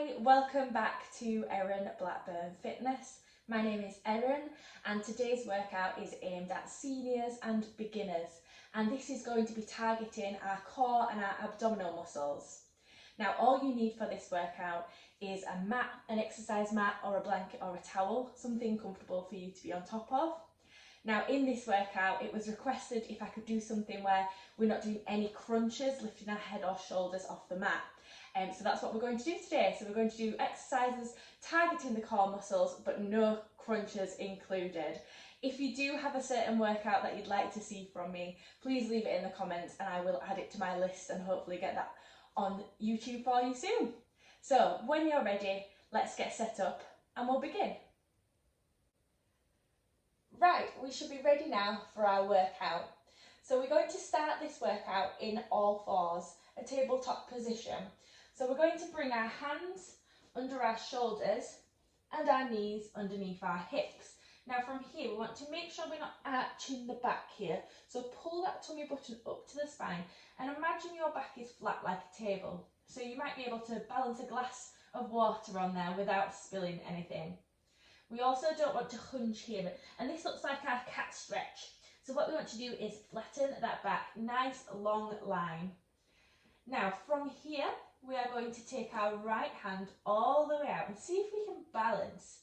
Hi, welcome back to Erin Blackburn Fitness. My name is Erin and today's workout is aimed at seniors and beginners, and this is going to be targeting our core and our abdominal muscles. Now all you need for this workout is a mat, an exercise mat or a blanket or a towel, something comfortable for you to be on top of. Now in this workout it was requested if I could do something where we're not doing any crunches, lifting our head or shoulders off the mat. So that's what we're going to do today. So we're going to do exercises targeting the core muscles, but no crunches included. If you do have a certain workout that you'd like to see from me, please leave it in the comments and I will add it to my list and hopefully get that on YouTube for you soon. So when you're ready, let's get set up and we'll begin. Right, we should be ready now for our workout. So we're going to start this workout in all fours, a tabletop position. So we're going to bring our hands under our shoulders and our knees underneath our hips. Now from here, we want to make sure we're not arching the back here. So pull that tummy button up to the spine and imagine your back is flat like a table. So you might be able to balance a glass of water on there without spilling anything. We also don't want to hunch here, and this looks like our cat stretch. So what we want to do is flatten that back, nice long line. Now from here, we are going to take our right hand all the way out and see if we can balance.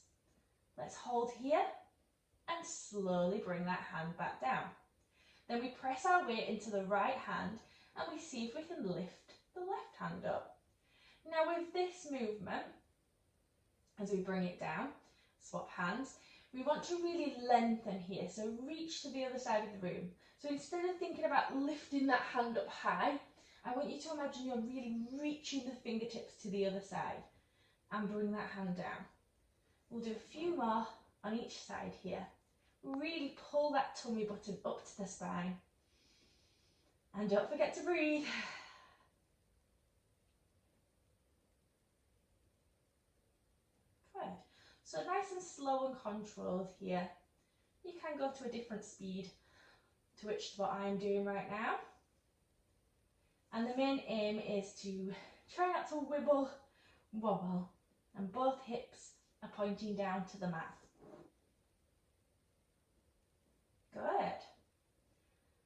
Let's hold here and slowly bring that hand back down. Then we press our weight into the right hand and we see if we can lift the left hand up. Now with this movement, as we bring it down, swap hands, we want to really lengthen here, so reach to the other side of the room. So instead of thinking about lifting that hand up high, I want you to imagine you're really reaching the fingertips to the other side and bring that hand down. We'll do a few more on each side here. Really pull that tummy button up to the spine. And don't forget to breathe. Good. So nice and slow and controlled here. You can go to a different speed to which what I'm doing right now. And the main aim is to try not to wobble, and both hips are pointing down to the mat. Good.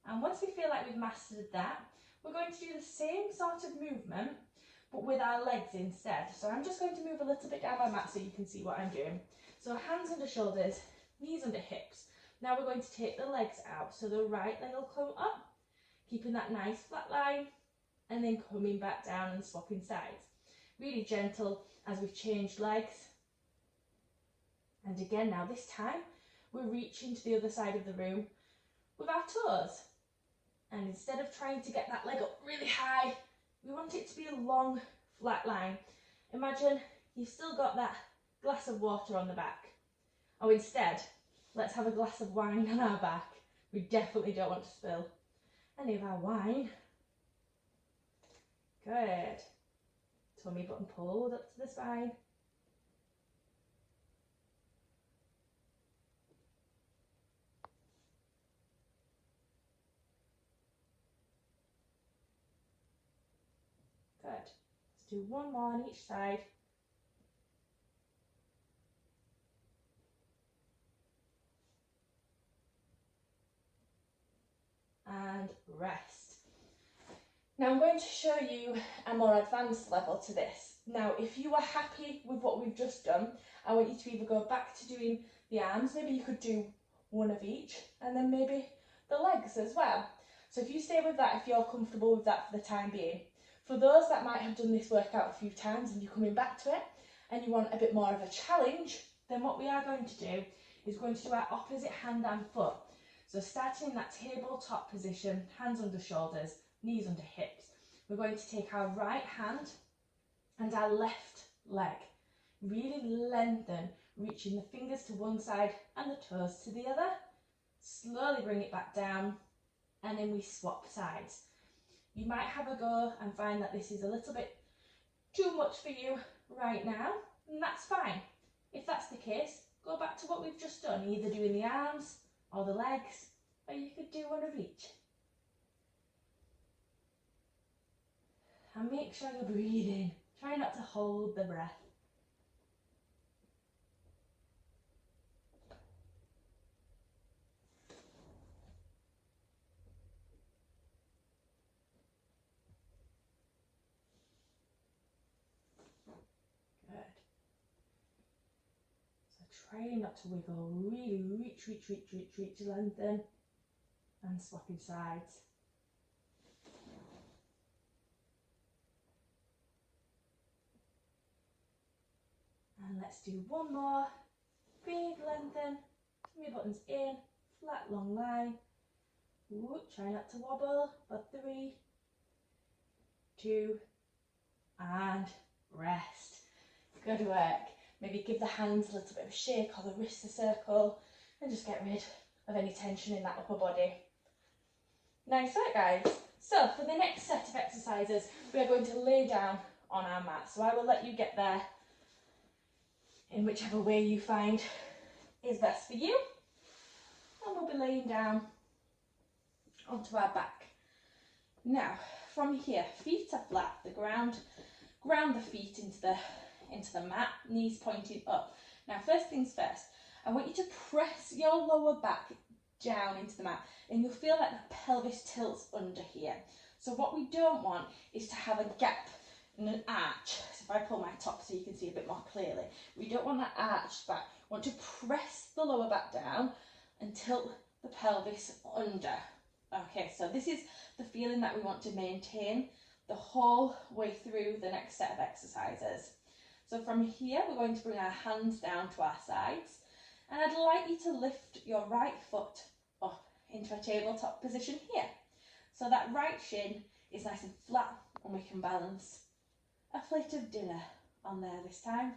And once we feel like we've mastered that, we're going to do the same sort of movement, but with our legs instead. So I'm just going to move a little bit down my mat so you can see what I'm doing. So hands under shoulders, knees under hips. Now we're going to take the legs out. So the right leg will come up, keeping that nice flat line, and then coming back down and swapping sides. Really gentle as we've changed legs. And again now, this time, we're reaching to the other side of the room with our toes. And instead of trying to get that leg up really high, we want it to be a long, flat line. Imagine you've still got that glass of water on the back. Or instead, let's have a glass of wine on our back. We definitely don't want to spill any of our wine. Good. Tummy button pulled up to the spine. Good. Let's do one more on each side. And rest. Now I'm going to show you a more advanced level to this. Now if you are happy with what we've just done, I want you to either go back to doing the arms, maybe you could do one of each, and then maybe the legs as well. So if you stay with that, if you're comfortable with that for the time being. For those that might have done this workout a few times and you're coming back to it and you want a bit more of a challenge, then what we are going to do is going to do our opposite hand and foot. So starting in that tabletop position, hands under shoulders, knees under hips. We're going to take our right hand and our left leg. Really lengthen, reaching the fingers to one side and the toes to the other. Slowly bring it back down and then we swap sides. You might have a go and find that this is a little bit too much for you right now, and that's fine. If that's the case, go back to what we've just done, either doing the arms or the legs, or you could do one of each. And make sure you're breathing. Try not to hold the breath. trying not to wiggle, really reach, reach, reach, reach, reach, lengthen, and swapping sides. And let's do one more. Big lengthen, tummy buttons in, flat long line. Ooh, try not to wobble, but 3, 2, and rest. Good work. Maybe give the hands a little bit of a shake or the wrists a circle and just get rid of any tension in that upper body. Nice work, guys. So for the next set of exercises, we are going to lay down on our mat. So I will let you get there in whichever way you find is best for you. And we'll be laying down onto our back. Now, from here, feet are flat, the ground the feet into the mat, knees pointing up. Now, first things first, I want you to press your lower back down into the mat, and you'll feel like the pelvis tilts under here. So what we don't want is to have a gap and an arch. So if I pull my top so you can see a bit more clearly, we don't want that arched back. We want to press the lower back down and tilt the pelvis under. Okay, so this is the feeling that we want to maintain the whole way through the next set of exercises. So from here, we're going to bring our hands down to our sides, and I'd like you to lift your right foot up into a tabletop position here. So that right shin is nice and flat, and we can balance a plate of dinner on there this time.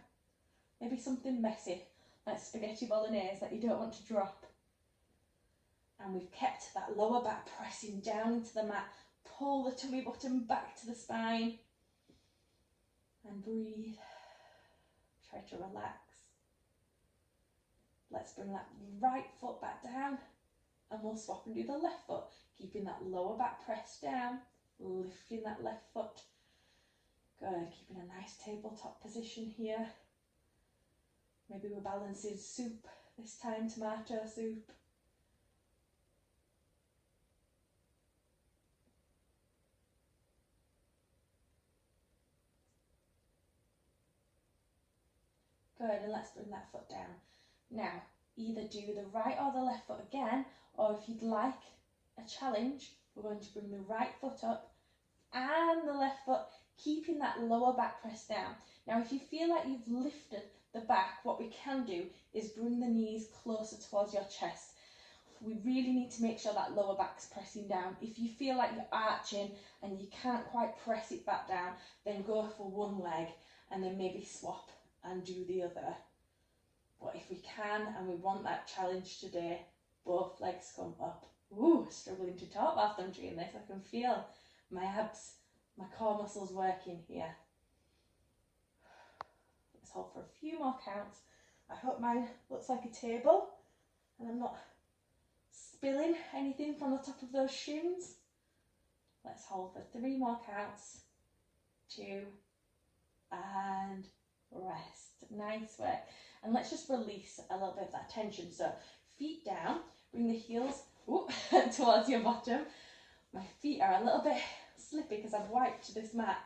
Maybe something messy, like spaghetti bolognese that you don't want to drop. And we've kept that lower back pressing down into the mat. Pull the tummy button back to the spine and breathe. Try to relax. Let's bring that right foot back down, and we'll swap and do the left foot, keeping that lower back pressed down, lifting that left foot. Good, keeping a nice tabletop position here. Maybe we're balancing soup this time, tomato soup. Good, and let's bring that foot down. Now, either do the right or the left foot again, or if you'd like a challenge, we're going to bring the right foot up and the left foot, keeping that lower back pressed down. Now, if you feel like you've lifted the back, what we can do is bring the knees closer towards your chest. We really need to make sure that lower back's pressing down. If you feel like you're arching and you can't quite press it back down, then go for one leg and then maybe swap and do the other. But if we can and we want that challenge today, both legs come up. Ooh, struggling to talk whilst I'm doing this. I can feel my abs, my core muscles working here. Let's hold for a few more counts. I hope mine looks like a table and I'm not spilling anything from the top of those shins. Let's hold for 3 more counts. 2 and rest. Nice work. And let's just release a little bit of that tension. So feet down, bring the heels towards your bottom. My feet are a little bit slippy because I've wiped this mat.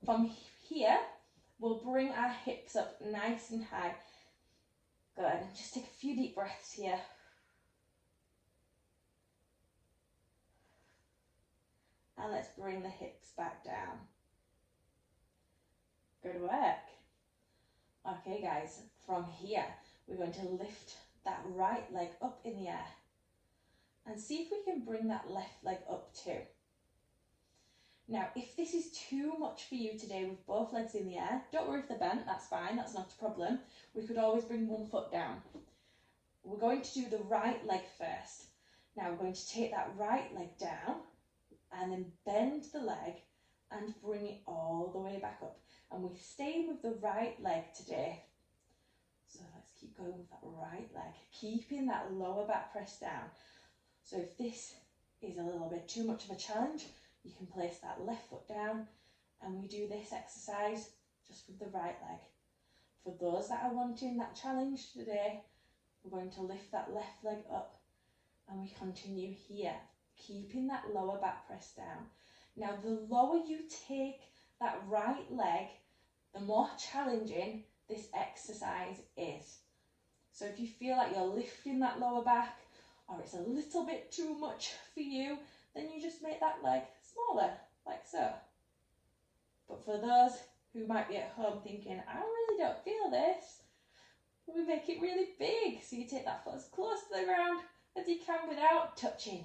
From here, we'll bring our hips up nice and high. Good, and just take a few deep breaths here. And let's bring the hips back down. Good work. Okay guys, from here, we're going to lift that right leg up in the air and see if we can bring that left leg up too. Now, if this is too much for you today with both legs in the air, don't worry if they're bent, that's fine, that's not a problem. We could always bring one foot down. We're going to do the right leg first. Now we're going to take that right leg down and then bend the leg and bring it all the way back up. And we're staying with the right leg today. So let's keep going with that right leg, keeping that lower back pressed down. So if this is a little bit too much of a challenge, you can place that left foot down and we do this exercise just with the right leg. For those that are wanting that challenge today, we're going to lift that left leg up and we continue here, keeping that lower back pressed down. Now, the lower you take that right leg, the more challenging this exercise is. So if you feel like you're lifting that lower back, or it's a little bit too much for you, then you just make that leg smaller, like so. But for those who might be at home thinking, I really don't feel this, we make it really big. So you take that foot as close to the ground as you can without touching.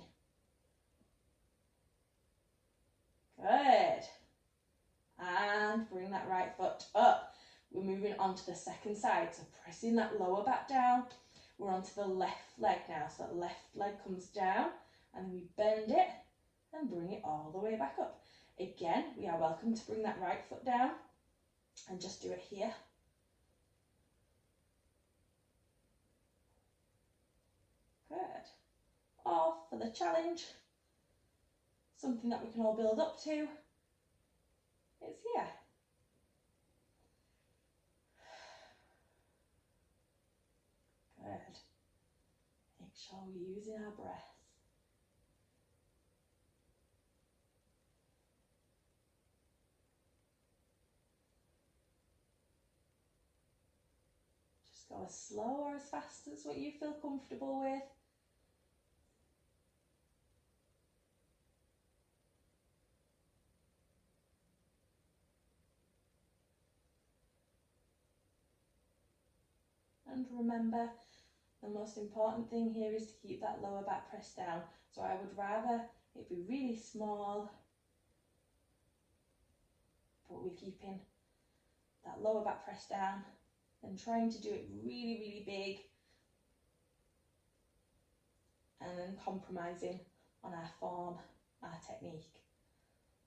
Good. And bring that right foot up. We're moving on to the second side. So pressing that lower back down. We're onto the left leg now. So that left leg comes down and then we bend it and bring it all the way back up. Again, we are welcome to bring that right foot down and just do it here. Good. Or for the challenge, something that we can all build up to, it's here. Good. Make sure we're using our breath. Just go as slow or as fast as what you feel comfortable with. And remember, the most important thing here is to keep that lower back pressed down. So I would rather it be really small, but we're keeping that lower back pressed down and trying to do it really, really big, and then compromising on our form, our technique.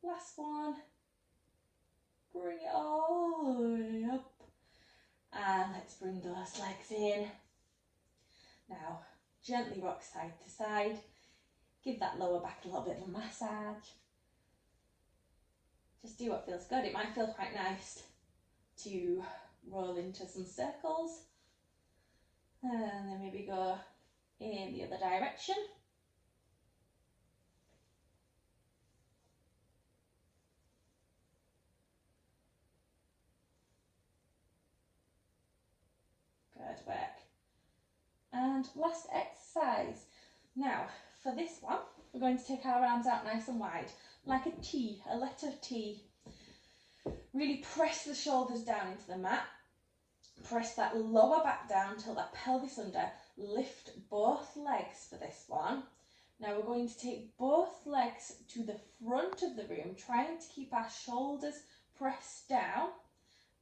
Last one, bring it all the way up. And let's bring those legs in. Now, gently rock side to side. Give that lower back a little bit of a massage. Just do what feels good. It might feel quite nice to roll into some circles. And then maybe go in the other direction. Good work. And last exercise. Now, for this one, we're going to take our arms out nice and wide, like a T, a letter T. Really press the shoulders down into the mat. Press that lower back down till that pelvis under. Lift both legs for this one. Now we're going to take both legs to the front of the room, trying to keep our shoulders pressed down.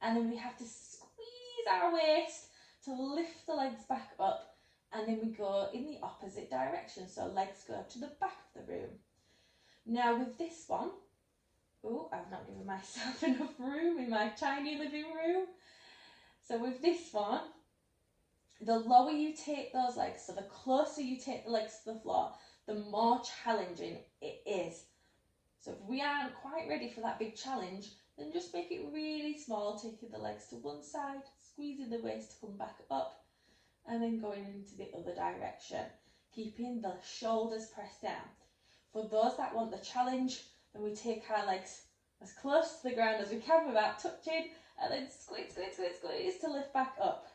And then we have to squeeze our waist to lift the legs back up. And then we go in the opposite direction. So legs go to the back of the room. Now with this one, oh, I've not given myself enough room in my tiny living room. So with this one, the lower you take those legs, so the closer you take the legs to the floor, the more challenging it is. So if we aren't quite ready for that big challenge, then just make it really small, taking the legs to one side, squeezing the waist to come back up, and then going into the other direction, keeping the shoulders pressed down. For those that want the challenge, then we take our legs as close to the ground as we can without touching, and then squeeze, squeeze, squeeze, squeeze to lift back up.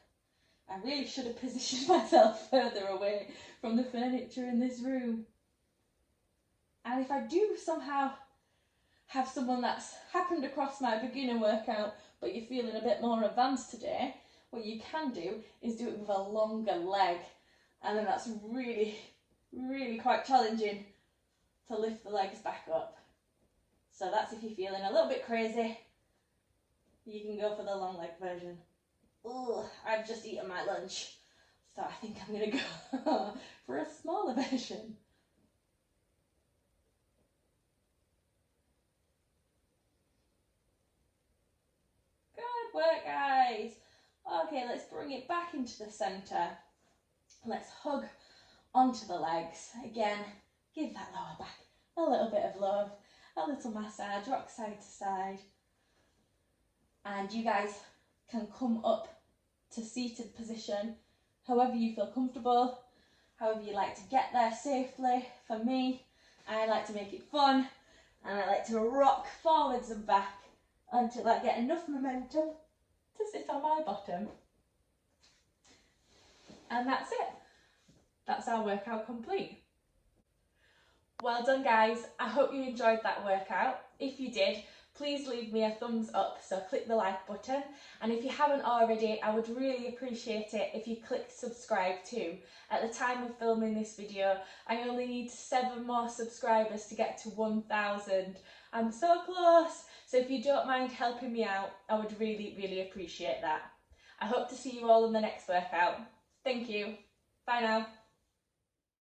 I really should have positioned myself further away from the furniture in this room. And if I do somehow have someone that's happened across my beginner workout, but you're feeling a bit more advanced today, what you can do is do it with a longer leg. And then that's really, really quite challenging to lift the legs back up. So that's if you're feeling a little bit crazy, you can go for the long leg version. Oh, I've just eaten my lunch, so I think I'm going to go for a smaller version. Good work, guys. Okay, let's bring it back into the centre. Let's hug onto the legs. Again, give that lower back a little bit of love, a little massage, rock side to side. And you guys can come up to seated position however you feel comfortable, however you like to get there safely. For me, I like to make it fun, and I like to rock forwards and back until I get enough momentum to sit on my bottom. And that's it. That's our workout complete. Well done guys, I hope you enjoyed that workout. If you did, please leave me a thumbs up, so click the like button, and if you haven't already, I would really appreciate it if you clicked subscribe too. At the time of filming this video, I only need 7 more subscribers to get to 1,000. I'm so close, so if you don't mind helping me out, I would really appreciate that. I hope to see you all in the next workout. Thank you. Bye now.